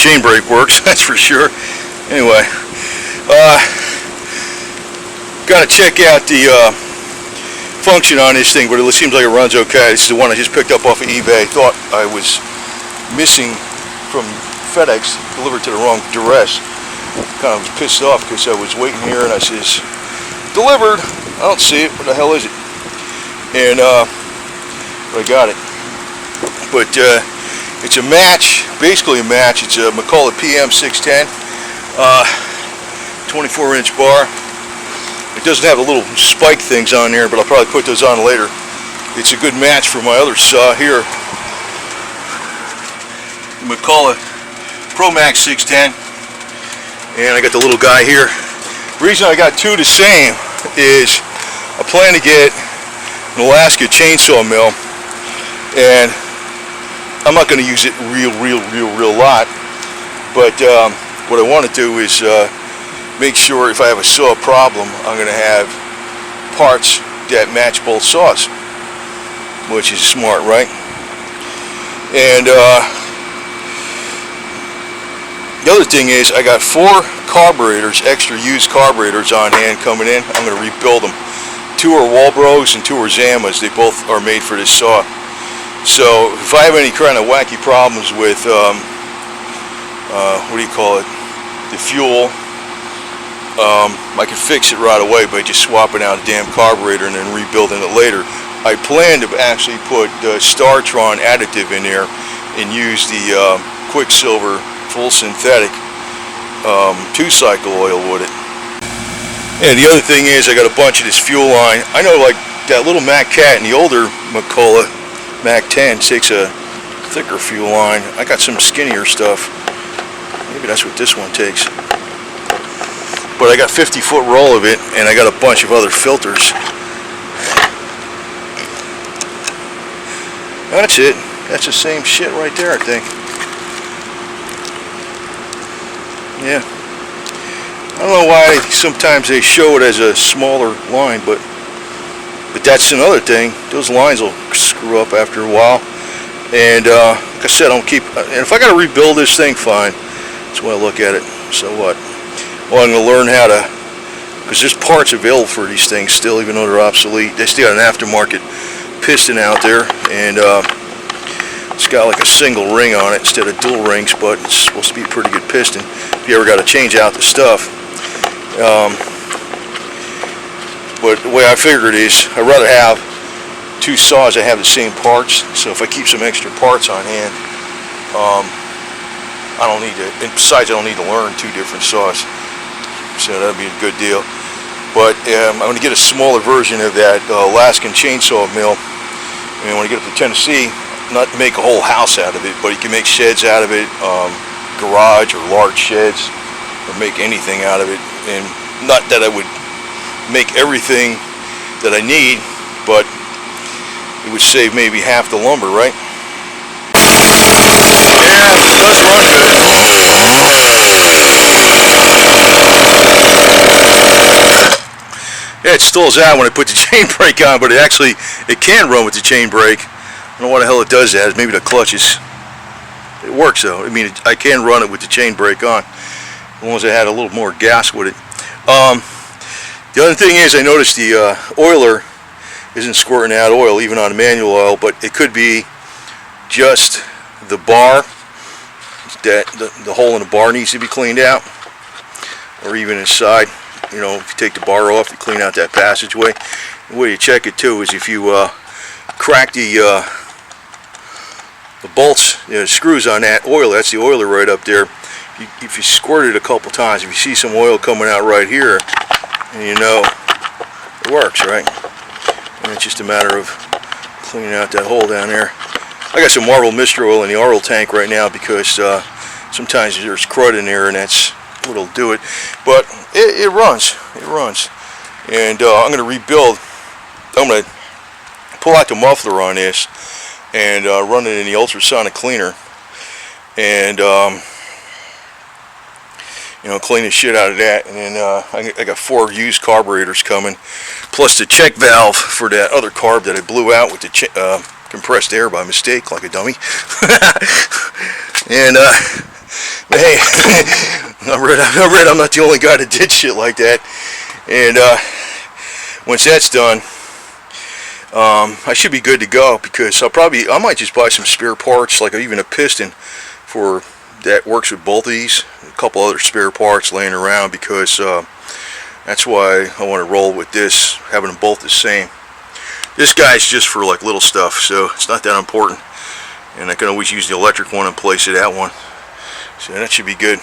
chain brake works, that's for sure. Anyway, gotta check out the function on this thing, but it seems like it runs okay. This is the one I just picked up off of eBay. Thought I was missing from FedEx, delivered to the wrong address. Kind of was pissed off because I was waiting here and I says, delivered. I don't see it. What the hell is it? And I got it. But it's a match, basically a match. It's a McCulloch PM 610, 24-inch bar. It doesn't have the little spike things on there, but I'll probably put those on later. It's a good match for my other saw here, the McCulloch Pro Mac 610. And I got the little guy here. The reason I got two the same is I plan to get an Alaskan chainsaw mill, and I'm not going to use it real lot, but what I want to do is make sure if I have a saw problem, I'm going to have parts that match both saws, which is smart, right? And the other thing is I got 4 carburetors, extra used carburetors on hand coming in. I'm going to rebuild them. 2 are Walbros and 2 are Zamas. They both are made for this saw. So if I have any kind of wacky problems with what do you call it, the fuel, I can fix it right away by just swapping out a damn carburetor and then rebuilding it later. I plan to actually put the Startron additive in there and use the Quicksilver full synthetic 2-cycle oil with it. And the other thing is I got a bunch of this fuel line. I know, like that little Mac Cat and the older McCulloch Mac 10 takes a thicker fuel line. I got some skinnier stuff. Maybe that's what this one takes. But I got 50-foot roll of it, and I got a bunch of other filters. That's it. That's the same shit right there, I think. Yeah. I don't know why sometimes they show it as a smaller line, but that's another thing. Those lines will screw up after a while. And like I said, and if I got to rebuild this thing, fine. That's the way I look at it. So what? Well, I'm going to learn how to, because there's parts available for these things still, even though they're obsolete. They still got an aftermarket piston out there, and it's got like a single ring on it instead of dual rings, but it's supposed to be a pretty good piston if you ever got to change out the stuff. But the way I figure it is, I'd rather have 2 saws that have the same parts. So if I keep some extra parts on hand, I don't need to, and besides I don't need to learn 2 different saws. So that'd be a good deal. But I'm going to get a smaller version of that Alaskan chainsaw mill. And when I get up to Tennessee, not make a whole house out of it, but you can make sheds out of it, garage or large sheds, or make anything out of it. And not that I would make everything that I need, but it would save maybe half the lumber, right? Yeah, it does run good. Yeah, it stalls out when I put the chain brake on, but it can run with the chain brake. I don't know why the hell it does that. Maybe the clutches. It works though. I mean, I can run it with the chain brake on, as long as I had a little more gas with it. The other thing is, I noticed the oiler isn't squirting out oil, even on manual oil, but it could be just the bar, that the hole in the bar needs to be cleaned out, or even inside. You know, if you take the bar off, you clean out that passageway. The way you check it too is if you crack the bolts, the screws on that oiler, that's the oiler right up there. If you squirt it a couple times, if you see some oil coming out right here, and you know it works, right? And it's just a matter of cleaning out that hole down there. I got some Marble Mist Oil in the oil tank right now because sometimes there's crud in there, and that's what'll do it. But it runs. It runs. And I'm going to rebuild. I'm going to pull out the muffler on this and run it in the ultrasonic cleaner, and you know, clean the shit out of that. And then I got 4 used carburetors coming, plus the check valve for that other carb that I blew out with the compressed air by mistake, like a dummy. And But hey, I'm not the only guy that did shit like that. And once that's done, I should be good to go, because I might just buy some spare parts, like even a piston for that works with both of these. A couple other spare parts laying around, because that's why I want to roll with this, having them both the same. This guy's just for like little stuff, so it's not that important. And I can always use the electric one in place of that one. So that should be good.